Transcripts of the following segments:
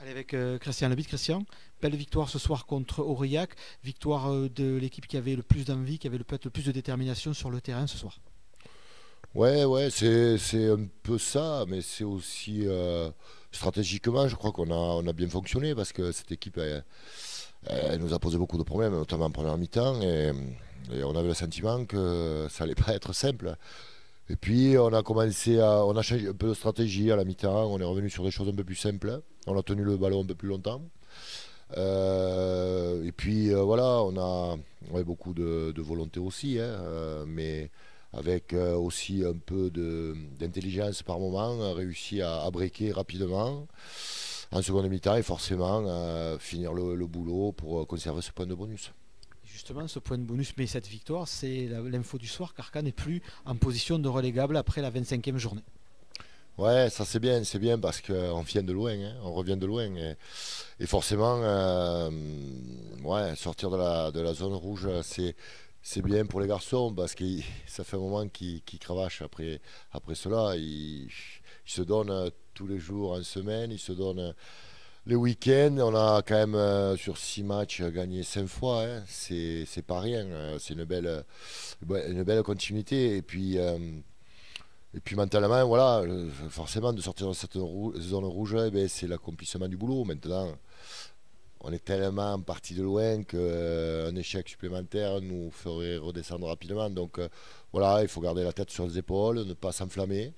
Allez, avec Christian Lebitte. Christian, belle victoire ce soir contre Aurillac, victoire de l'équipe qui avait le plus d'envie, qui avait peut-être le plus de détermination sur le terrain ce soir. Ouais, ouais, c'est un peu ça, mais c'est aussi stratégiquement, je crois qu'on a bien fonctionné parce que cette équipe, elle nous a posé beaucoup de problèmes, notamment en première mi-temps, et on avait le sentiment que ça allait pas être simple. Et puis on a changé un peu de stratégie à la mi-temps, on est revenu sur des choses un peu plus simples, on a tenu le ballon un peu plus longtemps. Et puis voilà, on avait beaucoup de volonté aussi, hein, mais avec aussi un peu d'intelligence par moment, réussi à breaker rapidement en seconde mi-temps et forcément finir le boulot pour conserver ce point de bonus. Justement, ce point de bonus, mais cette victoire, c'est l'info du soir, car Caen n'est plus en position de relégable après la 25e journée. Ouais, ça c'est bien parce qu'on vient de loin, hein, on revient de loin. Et forcément, ouais, sortir de la zone rouge, c'est bien pour les garçons parce que ça fait un moment qu'ils cravachent après cela. Ils se donnent tous les jours en semaine, ils se donnent les week-ends. On a quand même sur 6 matchs gagné 5 fois, hein. C'est pas rien, c'est une belle continuité. Et puis mentalement, voilà, forcément de sortir de cette zone rouge, eh ben, c'est l'accomplissement du boulot. Maintenant, on est tellement parti de loin qu'un échec supplémentaire nous ferait redescendre rapidement. Donc voilà, il faut garder la tête sur les épaules, ne pas s'enflammer,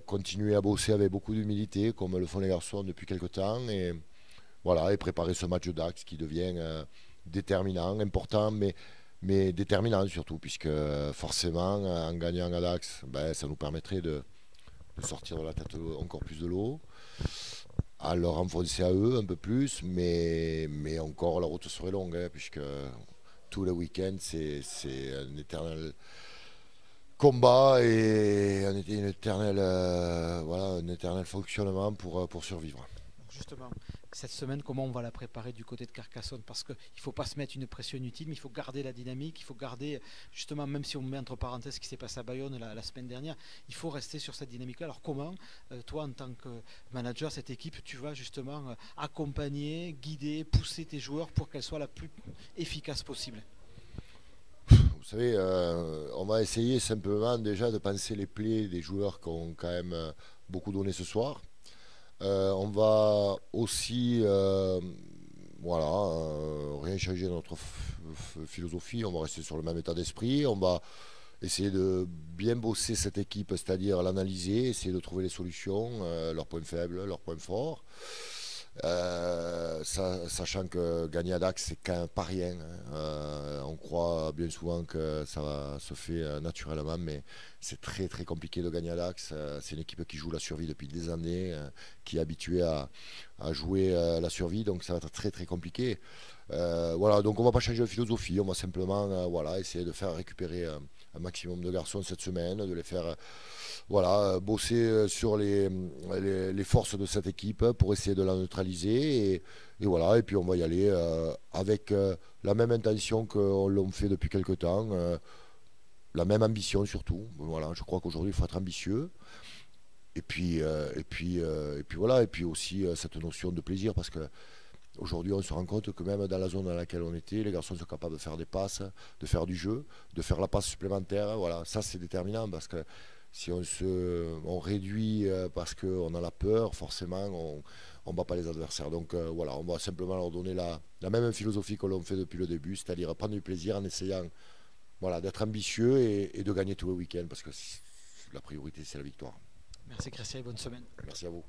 continuer à bosser avec beaucoup d'humilité, comme le font les garçons depuis quelques temps, et voilà, et préparer ce match d'Axe qui devient déterminant, important, mais déterminant surtout, puisque forcément, en gagnant à Dax, ben, ça nous permettrait de sortir de la tête encore plus de l'eau, à leur enfoncer à eux un peu plus, mais encore la route serait longue, hein, puisque tous les week-ends, c'est un éternel combat et une éternel, voilà, un éternel fonctionnement pour survivre. Justement, cette semaine, comment on va la préparer du côté de Carcassonne? Parce qu'il ne faut pas se mettre une pression inutile, mais il faut garder la dynamique, il faut garder, justement, même si on met entre parenthèses ce qui s'est passé à Bayonne la semaine dernière, il faut rester sur cette dynamique-là. Alors comment, toi, en tant que manager, cette équipe, tu vas justement accompagner, guider, pousser tes joueurs pour qu'elle soit la plus efficace possible? Vous savez, on va essayer simplement déjà de penser les plaies des joueurs qui ont quand même beaucoup donné ce soir. On va aussi, voilà, rien changer dans notre philosophie. On va rester sur le même état d'esprit. On va essayer de bien bosser cette équipe, c'est-à-dire l'analyser, essayer de trouver les solutions, leurs points faibles, leurs points forts. Sachant que gagner à Dax, c'est quand même pas rien, hein. On croit bien souvent que ça se fait naturellement, mais c'est très très compliqué de gagner à Dax. C'est une équipe qui joue la survie depuis des années, qui est habituée à jouer la survie, donc ça va être très très compliqué. Voilà, donc on va pas changer de philosophie, on va simplement voilà, essayer de faire récupérer un maximum de garçons cette semaine, de les faire voilà, bosser sur les forces de cette équipe pour essayer de la neutraliser. Et voilà, et puis on va y aller avec la même intention qu'on l'a fait depuis quelques temps, la même ambition surtout. Voilà, je crois qu'aujourd'hui il faut être ambitieux. Et puis voilà, et puis aussi cette notion de plaisir parce que aujourd'hui, on se rend compte que même dans la zone dans laquelle on était, les garçons sont capables de faire des passes, de faire du jeu, de faire la passe supplémentaire. Voilà, ça c'est déterminant parce que si on réduit parce qu'on a la peur, forcément, on ne bat pas les adversaires. Donc voilà, on va simplement leur donner la même philosophie que l'on fait depuis le début, c'est-à-dire prendre du plaisir en essayant voilà, d'être ambitieux et de gagner tous les week-ends parce que la priorité c'est la victoire. Merci Christian et bonne semaine. Merci à vous.